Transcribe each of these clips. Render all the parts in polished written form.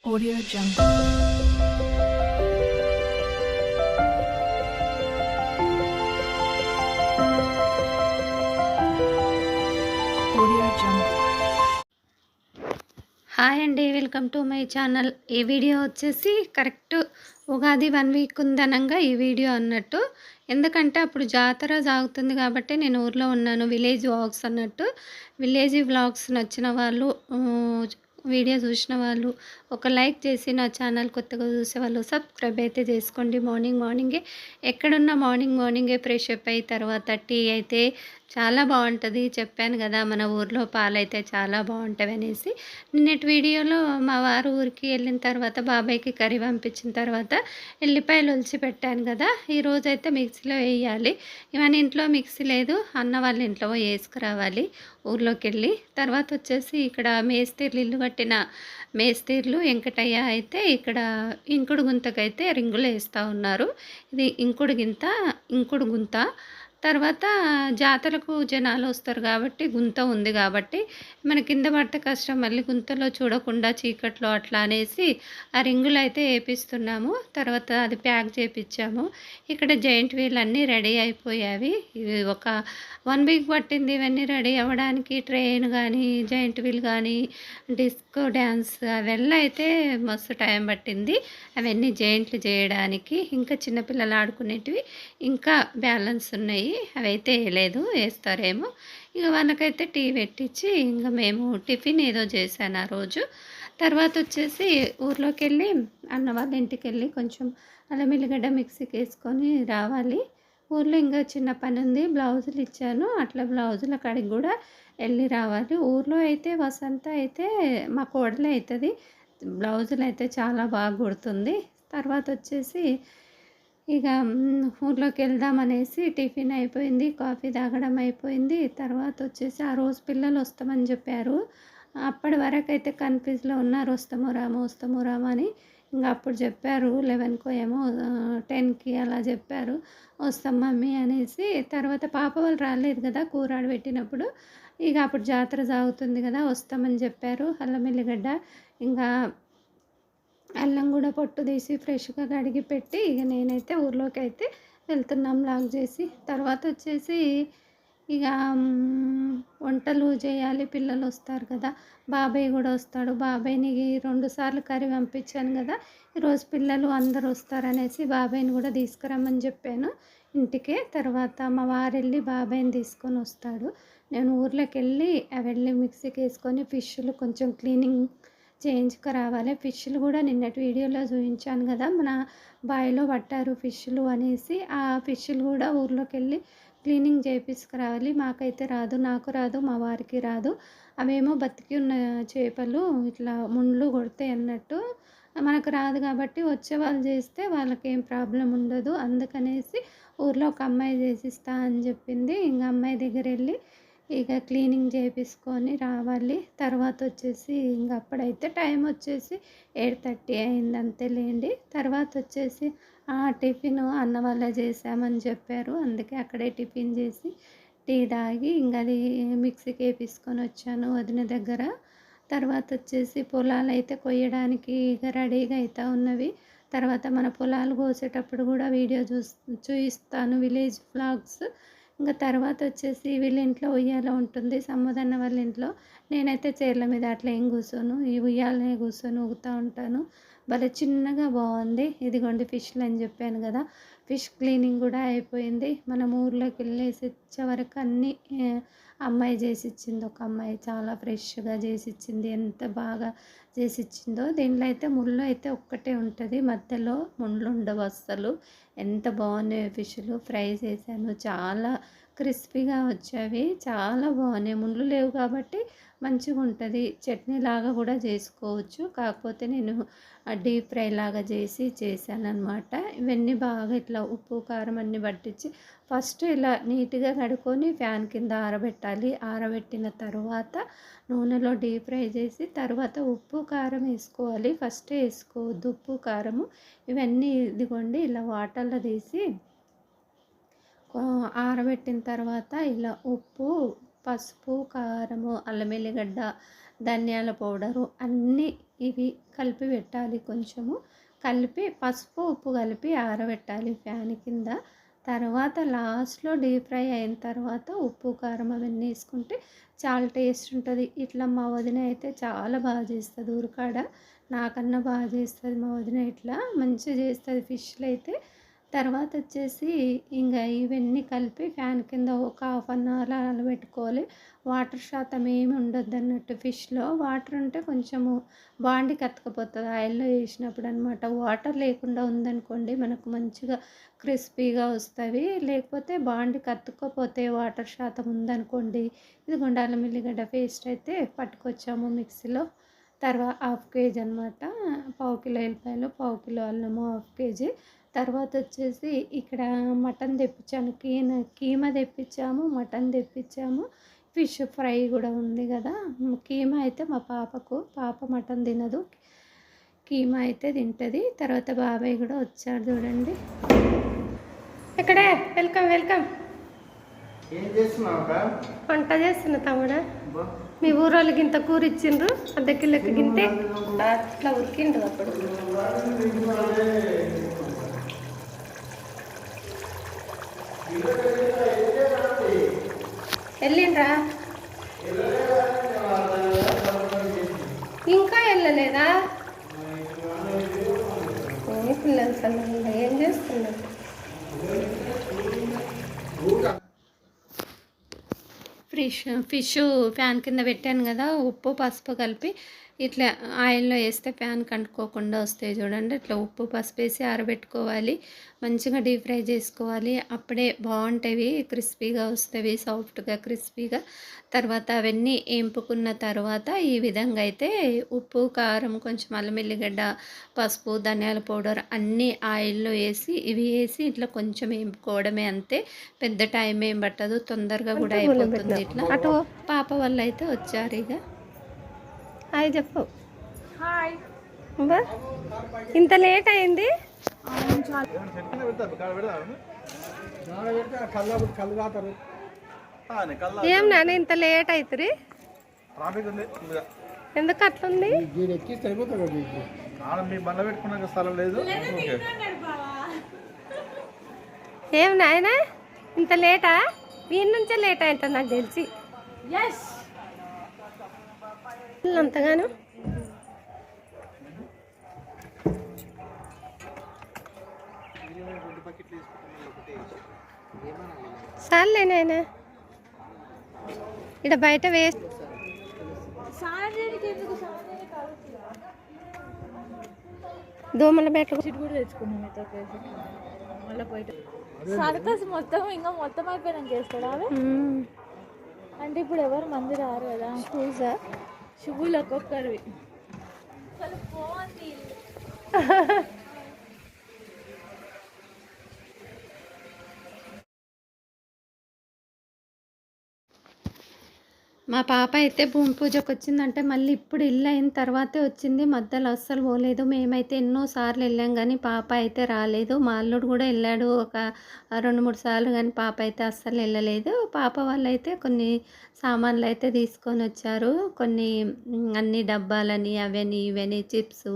Audio Jungle. Audio Jungle. Hi అండి, welcome to my channel. ఈ video వచ్చేసి correct Ugadi 1 week ఉందనంగా ఈ వీడియో అన్నట్టు. ఎందుకంటే అప్పుడు జాతర సాగుతుంది కాబట్టి నేను ఊర్లో ఉన్నాను. విలేజ్ వ్లాగ్స్ అన్నట్టు. విలేజ్ వ్లాగ్స్ నచ్చిన వాళ్ళు, వీడియో చూసిన వాళ్ళు ఒక లైక్ చేసి, నా ఛానల్ కొత్తగా చూసేవాళ్ళు సబ్స్క్రైబ్ అయితే చేసుకోండి. మార్నింగే ఎక్కడున్నా మార్నింగే ఫ్రెష్ అప్ అయ్యి తర్వాత టీ అయితే చాలా బాగుంటుంది. చెప్పాను కదా, మన ఊర్లో పాలైతే చాలా బాగుంటాయి అనేసి. నిన్నటి వీడియోలో మా వారు ఊరికి వెళ్ళిన తర్వాత బాబాయ్కి కర్రీ పంపించిన తర్వాత ఎల్లిపాయలు ఒలిచి పెట్టాను కదా. ఈరోజైతే మిక్సీలో వేయాలి. ఇవన్నీ ఇంట్లో మిక్సీ లేదు, అన్న వాళ్ళ ఇంట్లో వేసుకురావాలి ఊర్లోకి వెళ్ళి. తర్వాత వచ్చేసి ఇక్కడ మేస్తిర్లు, ఇల్లు కట్టిన మేస్తిర్లు వెంకటయ్య అయితే ఇక్కడ ఇంకుడు గుంతకైతే రింగులు వేస్తూ ఉన్నారు. ఇది ఇంకుడు గుంత. తర్వాత జాతరకు జనాలు వస్తారు కాబట్టి గుంత ఉంది కాబట్టి మన కింద పడితే కష్టం, మళ్ళీ గుంతలో చూడకుండా చీకట్లో అట్లా అనేసి ఆ రింగులు అయితే వేపిస్తున్నాము. తర్వాత అది ప్యాక్ చేపించాము. ఇక్కడ జైంట్ వీల్ అన్నీ రెడీ అయిపోయావి. ఇవి ఒక 1 వీక్ పట్టింది ఇవన్నీ రెడీ అవ్వడానికి. ట్రైన్ కానీ, జైంట్ వీల్ కానీ, డిస్కో డ్యాన్స్ అవెల్లా అయితే మస్తు టైం పట్టింది అవన్నీ జైంట్లు చేయడానికి. ఇంకా చిన్నపిల్లలు ఆడుకునేటివి ఇంకా బ్యాలెన్స్ ఉన్నాయి, అవైతే వేయలేదు, వేస్తారేమో. ఇక వాళ్ళకైతే టీ పెట్టించి ఇంకా మేము టిఫిన్ ఏదో చేశాను ఆ రోజు. తర్వాత వచ్చేసి ఊర్లోకి వెళ్ళి అన్న వాళ్ళ ఇంటికి వెళ్ళి కొంచెం అల్లం ఎల్లిగడ్డ మిక్సీకి వేసుకొని రావాలి. ఊర్లో ఇంకా చిన్న పని ఉంది, బ్లౌజులు ఇచ్చాను, అట్లా బ్లౌజుల కాడికి కూడా వెళ్ళి రావాలి. ఊర్లో అయితే వసంత అయితే మా కోడలే అవుతుంది, బ్లౌజులు అయితే చాలా బాగా కుడుతుంది. తర్వాత వచ్చేసి ఇక ఊర్లోకి వెళ్దామనేసి టిఫిన్ అయిపోయింది, కాఫీ తాగడం అయిపోయింది. తర్వాత వచ్చేసి ఆ రోజు పిల్లలు వస్తామని చెప్పారు. అప్పటి వరకు అయితే కన్ఫ్యూజ్లో ఉన్నారు, వస్తామో రామో అని. ఇంకా అప్పుడు చెప్పారు 11కో ఏమో 10కి అలా చెప్పారు వస్తాం మమ్మీ అనేసి. తర్వాత పాప వాళ్ళు రాలేదు కదా కూరాడు పెట్టినప్పుడు. ఇక అప్పుడు జాతర సాగుతుంది కదా వస్తామని చెప్పారు. అల్లం ఎల్లిగడ్డ ఇంకా అల్లం కూడా పొట్టు తీసి ఫ్రెష్గా కడిగి పెట్టి ఇక నేనైతే ఊర్లోకి అయితే వెళ్తున్నాం లాగ్ చేసి. తర్వాత వచ్చేసి ఇక వంటలు చేయాలి, పిల్లలు వస్తారు కదా, బాబాయ్ కూడా వస్తాడు. బాబాయ్ని 2 సార్లు కర్రీ పంపించాను కదా, ఈరోజు పిల్లలు అందరు వస్తారనేసి బాబాయ్ని కూడా తీసుకురమ్మని చెప్పాను ఇంటికే. తర్వాత మా వారు వెళ్ళి బాబాయ్ని తీసుకొని వస్తాడు. నేను ఊర్లోకి వెళ్ళి మిక్సీకి వేసుకొని ఫిష్లు కొంచెం క్లీనింగ్ చేయించుకు రావాలి. ఫిష్లు కూడా నిన్నటి వీడియోలో చూపించాను కదా, మన బావిలో పట్టారు ఫిష్లు అనేసి. ఆ ఫిష్లు కూడా ఊర్లోకి వెళ్ళి క్లీనింగ్ చేయించుకురావాలి. మాకైతే రాదు, నాకు రాదు, మా వారికి రాదు. అవేమో బతికి ఉన్న చేపలు, ఇట్లా ముళ్ళు కొడతాయి అన్నట్టు. మనకు రాదు కాబట్టి వచ్చే వాళ్ళు చేస్తే వాళ్ళకేం ప్రాబ్లం ఉండదు. అందుకనేసి ఊర్లో ఒక అమ్మాయి చేసిస్తా అని చెప్పింది. ఇంకా అమ్మాయి దగ్గర వెళ్ళి ఇక క్లీనింగ్ చేయించుకొని రావాలి. తర్వాత వచ్చేసి ఇంక అప్పుడైతే టైం వచ్చేసి 8:30 అయింది అంతేలేండి. తర్వాత వచ్చేసి టిఫిన్ అన్న వాళ్ళే చేసామని చెప్పారు, అందుకే అక్కడే టిఫిన్ చేసి టీ తాగి ఇంకా అది మిక్సీకి వేపించుకొని వచ్చాను వదిన దగ్గర. తర్వాత వచ్చేసి పొలాలు అయితే కొయ్యడానికి ఇక రెడీగా అవుతూ ఉన్నవి. తర్వాత మన పొలాలు కోసేటప్పుడు కూడా వీడియో చూపిస్తాను, విలేజ్ వ్లాగ్స్. ఇంకా తర్వాత వచ్చేసి వీళ్ళ ఇంట్లో ఉయ్యాల ఉంటుంది, సమ్మదన్న వాళ్ళ ఇంట్లో. నేనైతే చీరల మీద అట్లా ఏం కూర్చోను, ఈ ఉయ్యాలనే కూర్చొని ఊగుతూ ఉంటాను. భలే చిన్నగా బాగుంది. ఇదిగోండి ఫిష్లు అని చెప్పాను కదా, ఫిష్ క్లీనింగ్ కూడా అయిపోయింది. మనం ఊర్లోకి వెళ్ళేసి వచ్చే వరకు అన్నీ అమ్మాయి చేసిచ్చింది. ఒక అమ్మాయి చాలా ఫ్రెష్గా చేసిచ్చింది, ఎంత బాగా చేసిచ్చిందో. దీంట్లో అయితే ముళ్ళు అయితే ఒక్కటే ఉంటుంది, మధ్యలో ముళ్ళు ఉండవు అస్సలు. ఎంత బాగున్నాయి ఫిష్లు. ఫ్రై చేశాను, చాలా క్రిస్పీగా వచ్చేవి, చాలా బాగున్నాయి. ముళ్ళు లేవు కాబట్టి మంచిగా ఉంటుంది. చట్నీ లాగా కూడా చేసుకోవచ్చు, కాకపోతే నేను డీప్ ఫ్రై లాగా చేశాను అనమాట. ఇవన్నీ బాగా ఇట్లా ఉప్పు కారం అన్నీ పట్టించి ఫస్ట్ ఇలా నీట్గా కడుక్కొని ఫ్యాన్ కింద ఆరబెట్టాలి. ఆరబెట్టిన తర్వాత నూనెలో డీప్ ఫ్రై చేసి తర్వాత ఉప్పు కారం వేసుకోవాలి. ఫస్టే వేసుకోవద్దు ఉప్పు కారము. ఇవన్నీ ఇదిగోండి ఇలా వాటర్లో తీసి ఆరబెట్టిన తర్వాత ఇలా ఉప్పు, పసుపు, కారము, అల్లం ఎల్లిగడ్డ ధనియాల పౌడరు అన్నీ ఇవి కలిపి పెట్టాలి. కొంచెము కలిపి పసుపు ఉప్పు కలిపి ఆరబెట్టాలి ఫ్యాన్ కింద. తర్వాత లాస్ట్లో డీప్ ఫ్రై అయిన తర్వాత ఉప్పు కారం అవన్నీ వేసుకుంటే చాలా టేస్ట్ ఉంటుంది. ఇట్లా మా వదిన అయితే చాలా బాగా చేస్తుంది. ఊరికాడ నాకన్నా బాగా చేస్తుంది మా వదిన. ఇట్లా మంచిగా చేస్తుంది ఫిష్లు అయితే. తర్వాత వచ్చేసి ఇంకా ఇవన్నీ కలిపి ఫ్యాన్ కింద ఒక హాఫ్ అన్ అవర్ అలా పెట్టుకోవాలి. వాటర్ శాతం ఏమి ఉండొద్దు అన్నట్టు. ఫిష్లో వాటర్ ఉంటే కొంచెము బాండికి అతుకపోతుంది ఆయిల్లో వేసినప్పుడు అనమాట. వాటర్ లేకుండా ఉందనుకోండి మనకు మంచిగా క్రిస్పీగా వస్తుంది. లేకపోతే బాండికి అతుక్కపోతే వాటర్ శాతం ఉందనుకోండి. ఇదిగోండి అల్లం ఎల్లిగడ్డ పేస్ట్ అయితే పట్టుకొచ్చాము మిక్సీలో. తర్వాత హాఫ్ కేజీ అనమాట. పావు కిలో ఎల్లిపాయలు, పావు కిలో అల్లము, హాఫ్ కేజీ. తర్వాత వచ్చేసి ఇక్కడ మటన్ తెప్పించాను. కీమా తెప్పించాము, మటన్ తెప్పించాము, ఫిష్ ఫ్రై కూడా ఉంది కదా. కీమా అయితే మా పాప మటన్ తినదు, కీమా అయితే తింటుంది. తర్వాత బాబాయ్ కూడా వచ్చాడు చూడండి. ఇక్కడే వెల్కమ్ వెల్కమ్. వంట చేస్తున్నా తమ్ముడా. మీ ఊరోళ్ళకి ఇంత కూర ఇచ్చిండ్రు, అర్ధ కిలోకి గింటే అట్లా ఉరికిండ్రు. అప్పుడు వెళ్ళిండ్రా? ఇంకా వెళ్ళలేదా? పిల్లలు సన్నగా ఏం చేస్తున్నారు? ఫిష్ ఫ్యాన్ కింద పెట్టాను కదా, ఉప్పు పసుపు కలిపి ఇట్లా ఆయిల్లో వేస్తే ఫ్యాన్ కంటుకోకుండా వస్తాయి చూడండి. ఇట్లా ఉప్పు పసుపు వేసి ఆరబెట్టుకోవాలి. మంచిగా డీప్ ఫ్రై చేసుకోవాలి. అప్పుడే బాగుంటాయి, క్రిస్పీగా వస్తాయి, సాఫ్ట్గా క్రిస్పీగా. తర్వాత అవన్నీ వేంపుకున్న తర్వాత ఈ విధంగా అయితే ఉప్పు కారం కొంచెం అల్లం ఎల్లిగడ్డ పసుపు ధనియాల పౌడర్ అన్నీ ఆయిల్లో వేసి ఇవి వేసి ఇట్లా కొంచెం వేంపుకోవడమే. అంతే, పెద్ద టైం ఏం పట్టదు, తొందరగా కూడా అయిపోతుంది. ఇట్లా అటు పాప వాళ్ళు అయితే వచ్చారు. ఇక హాయ్ చెప్పు. హాయ్. ఇంత లేట్ అయింది? ఏం నాన్న ఇంత లేట్ అవుతుంది? ఎందుకు అట్లుంది? ఏం నాయన ఇంత లేటా? వీళ్ళ నుంచే లేట్ అవుతుంది నాకు తెలిసి. అంతగాను సార్లే నాయన ఇక్కడ బయట వేస్ట్. దోమల బయట కూడా తెచ్చుకున్నాం. సర్కస్ మొత్తం ఇంకా మొత్తం అయిపోయినాక చేస్తాడా? అంటే ఇప్పుడు ఎవరు మంది రారు కదా. షూలు ఒక్కొక్కరివి. మా పాప అయితే భూమి పూజకు వచ్చిందంటే మళ్ళీ ఇప్పుడు ఇల్లు అయిన తర్వాతే వచ్చింది. మధ్యలో అస్సలు పోలేదు. మేమైతే ఎన్నోసార్లు వెళ్ళాం కానీ పాప అయితే రాలేదు. మా అల్లుడు కూడా వెళ్ళాడు ఒక 2-3 సార్లు, కానీ పాప అయితే అస్సలు వెళ్ళలేదు. పాప వాళ్ళు అయితే కొన్ని సామాన్లు అయితే తీసుకొని వచ్చారు. కొన్ని అన్ని డబ్బాలని అవని ఇవని చిప్స్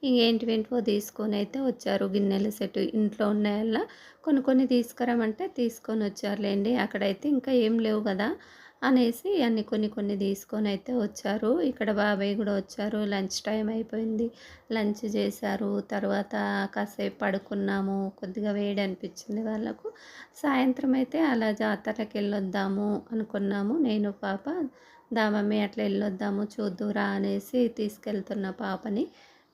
ఇంకేంటివేంటివో తీసుకొని అయితే వచ్చారు. గిన్నెల సెట్ ఇంట్లో ఉన్నాయల్లా కొన్ని తీసుకురామంటే తీసుకొని వచ్చారులేండి. అక్కడైతే ఇంకా ఏం లేవు కదా అనేసి అన్ని కొన్ని తీసుకొని అయితే వచ్చారు. ఇక్కడ బాబాయ్ కూడా వచ్చారు. లంచ్ టైం అయిపోయింది, లంచ్ చేశారు. తర్వాత కాసేపు పడుకున్నాము. కొద్దిగా వేడి అనిపించింది వాళ్ళకు. సాయంత్రం అయితే అలా జాతరకి వెళ్ళొద్దాము అనుకున్నాము. నేను పాప దా మమ్మీ అట్లా వెళ్ళొద్దాము చూద్దురా అనేసి తీసుకెళ్తున్న పాపని.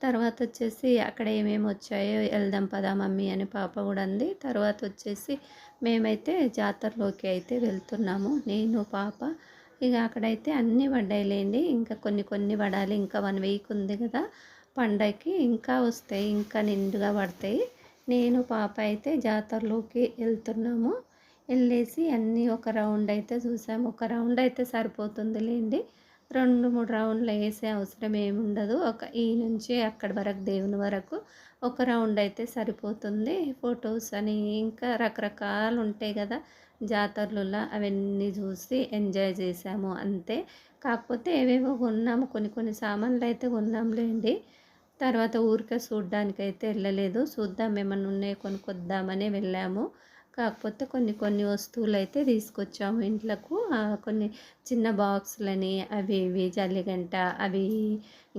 తర్వాత వచ్చేసి అక్కడ ఏమేమి వచ్చాయో వెళ్దాం పదా మమ్మీ అని పాప కూడా అంది. తర్వాత వచ్చేసి మేమైతే జాతరలోకి అయితే వెళ్తున్నాము, నేను పాప. ఇక అక్కడైతే అన్నీ పడ్డాయిలేండి, ఇంకా కొన్ని పడాలి. ఇంకా 1 వీక్ ఉంది కదా పండగకి, ఇంకా వస్తాయి, ఇంకా నిండుగా పడతాయి. నేను పాప అయితే జాతరలోకి వెళ్తున్నాము. వెళ్ళేసి అన్నీ ఒక రౌండ్ అయితే చూసాము. ఒక రౌండ్ అయితే సరిపోతుందిలేండి, 2-3 రౌండ్లు వేసే అవసరం ఏముండదు. ఈ నుంచి అక్కడి వరకు దేవుని వరకు ఒక రౌండ్ అయితే సరిపోతుంది. ఫొటోస్ అని ఇంకా రకరకాలు ఉంటాయి కదా జాతరలలో, అవన్నీ చూసి ఎంజాయ్ చేసాము అంతే. కాకపోతే ఏవేవో కొన్నాము, కొన్ని కొన్ని సామాన్లు అయితే కొన్నాంలేండి. తర్వాత ఊరికే చూడ్డానికైతే వెళ్ళలేదు. చూద్దాం ఏమన్నా ఉన్నాయో కొనుక్కొద్దామని వెళ్ళాము. కాకపోతే కొన్ని కొన్ని వస్తువులైతే తీసుకొచ్చాము ఇంట్లకు. కొన్ని చిన్న బాక్సులని అవి ఇవి జల్లిగంట అవి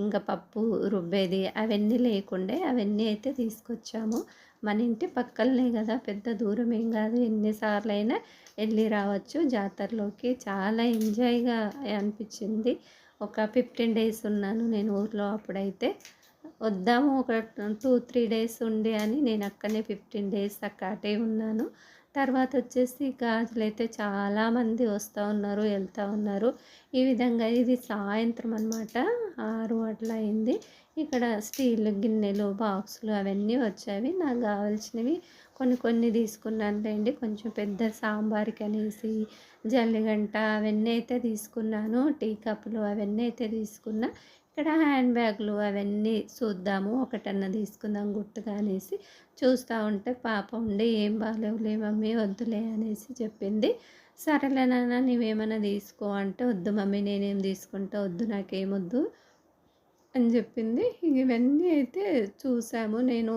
ఇంకా పప్పు రుబ్బేది అవన్నీ లేకుండే అవన్నీ అయితే తీసుకొచ్చాము. మన ఇంటి పక్కలనే కదా, పెద్ద దూరం ఏం కాదు. ఎన్నిసార్లైనా వెళ్ళి రావచ్చు జాతరలోకి. చాలా ఎంజాయ్గా అనిపించింది. ఒక 15 డేస్ ఉన్నాను నేను ఊర్లో. అప్పుడైతే వద్దాము ఒక 2-3 డేస్ ఉండి అని నేను అక్కడనే 15 డేస్ అటే ఉన్నాను. తర్వాత వచ్చేసి గాజులైతే చాలామంది వస్తూ ఉన్నారు, వెళ్తూ ఉన్నారు. ఈ విధంగా ఇది సాయంత్రం అనమాట, 6 అట్లా అయింది. ఇక్కడ స్టీల్ గిన్నెలు బాక్సులు అవన్నీ వచ్చేవి. నాకు కావాల్సినవి కొన్ని కొన్ని తీసుకున్నానులేండి. కొంచెం పెద్ద సాంబార్కి అనేసి జల్లిగంట అవన్నీ అయితే తీసుకున్నాను. టీ కప్పులు అవన్నీ అయితే తీసుకున్నా. ఇక్కడ హ్యాండ్ బ్యాగులు అవన్నీ చూద్దాము, ఒకటన్నా తీసుకుందాం గుర్తుగా అనేసి చూస్తూ ఉంటే పాప ఉండి ఏం బాగాలేవులే మమ్మీ వద్దులే అనేసి చెప్పింది. సరేలే నాన్న నీవేమైనా తీసుకో అంటే, వద్దు మమ్మీ నేనేం తీసుకుంటా, వద్దు నాకేమొద్దు అని చెప్పింది. ఇవన్నీ అయితే చూసాము. నేను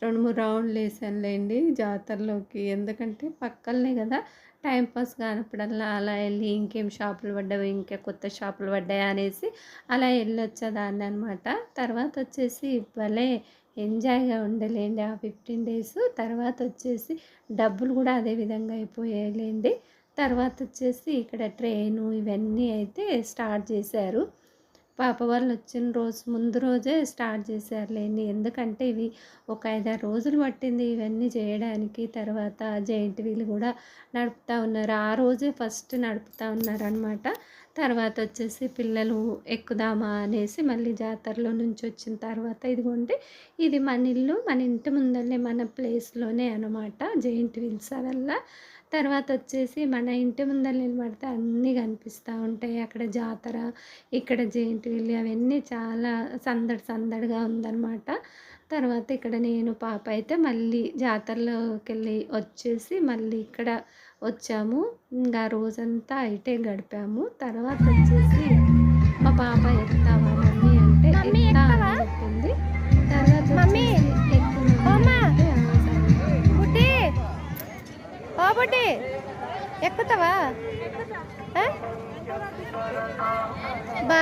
2-3 రౌండ్లు వేసానులేండి జాతరలోకి. ఎందుకంటే పక్కలనే కదా, టైంపాస్ కానప్పుడల్లా అలా వెళ్ళి ఇంకేం షాపులు పడ్డాయి, ఇంకా కొత్త షాపులు పడ్డాయి అనేసి అలా వెళ్ళొచ్చేదాన్ని అనమాట. తర్వాత వచ్చేసి భలే ఎంజాయ్గా ఉండలేండి ఆ 15 డేస్. తర్వాత వచ్చేసి డబ్బులు కూడా అదే విధంగా అయిపోయాయిలేండి. తర్వాత వచ్చేసి ఇక్కడ ట్రైను ఇవన్నీ అయితే స్టార్ట్ చేశారు. పాప వాళ్ళు వచ్చిన రోజు ముందు రోజే స్టార్ట్ చేశారులేండి. ఎందుకంటే ఇవి ఒక 5-6 రోజులు పట్టింది ఇవన్నీ చేయడానికి. తర్వాత జెయింట్ వీల్ కూడా నడుపుతూ ఉన్నారు. ఆ రోజే ఫస్ట్ నడుపుతూ ఉన్నారనమాట. తర్వాత వచ్చేసి పిల్లలు ఎక్కుదామా అనేసి మళ్ళీ జాతరలో నుంచి వచ్చిన తర్వాత ఇదిగోండి, ఇది మన ఇల్లు, మన ఇంటి ముందరనే మన ప్లేస్లోనే అనమాట జెయింట్ వీల్స్ వల్ల. తర్వాత వచ్చేసి మన ఇంటి ముందర నిలబడితే అన్నీ కనిపిస్తూ ఉంటాయి. అక్కడ జాతర, ఇక్కడ జెయింట్ వీల్ అవన్నీ చాలా సందడి సందడిగా ఉందన్నమాట. తర్వాత ఇక్కడ నేను పాప అయితే మళ్ళీ జాతరలోకి వెళ్ళి వచ్చేసి మళ్ళీ ఇక్కడ వచ్చాము. ఇంకా రోజంతా ఇటే గడిపాము. తర్వాత వచ్చేసి మా పాప ఎక్కుతావా మమ్మీ అంటే ఎక్కుతా అని చెప్పింది. తర్వాత వచ్చేసి ఎక్కు మమ్మీ అంటే బుడ్డి ఎక్కుతావా బా.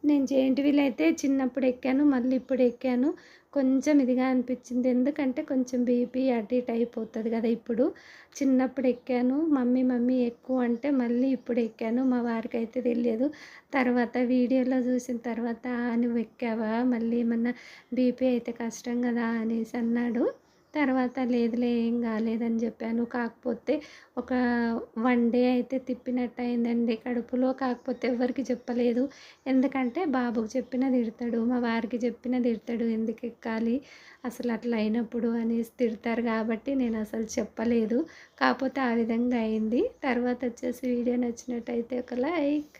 నేను జెయింట్ వీల్ అయితే చిన్నప్పుడు ఎక్కాను, మళ్ళీ ఇప్పుడు ఎక్కాను. కొంచెం ఇదిగా అనిపించింది. ఎందుకంటే కొంచెం బీపీ అటు ఇటు అయిపోతుంది కదా. ఇప్పుడు చిన్నప్పుడు ఎక్కాను, మమ్మీ మమ్మీ ఎక్కువ అంటే మళ్ళీ ఇప్పుడు ఎక్కాను. మా వారికి అయితే తెలియదు. తర్వాత వీడియోలో చూసిన తర్వాత నువ్వు ఎక్కావా, మళ్ళీ ఏమన్నా బీపీ అయితే కష్టం కదా అనేసి అన్నాడు. తర్వాత లేదులే ఏం కాలేదని చెప్పాను. కాకపోతే ఒక 1 డే అయితే తిప్పినట్టు అయిందండి కడుపులో. కాకపోతే ఎవరికి చెప్పలేదు. ఎందుకంటే బాబుకు చెప్పినా తిడతాడు, మా వారికి చెప్పినా తిడతాడు, ఎందుకు ఎక్కాలి అసలు అట్లా అయినప్పుడు అనేసి తిడతారు. కాబట్టి నేను అసలు చెప్పలేదు. కాకపోతే ఆ విధంగా అయింది. తర్వాత వచ్చేసి వీడియో నచ్చినట్టయితే ఒక లైక్.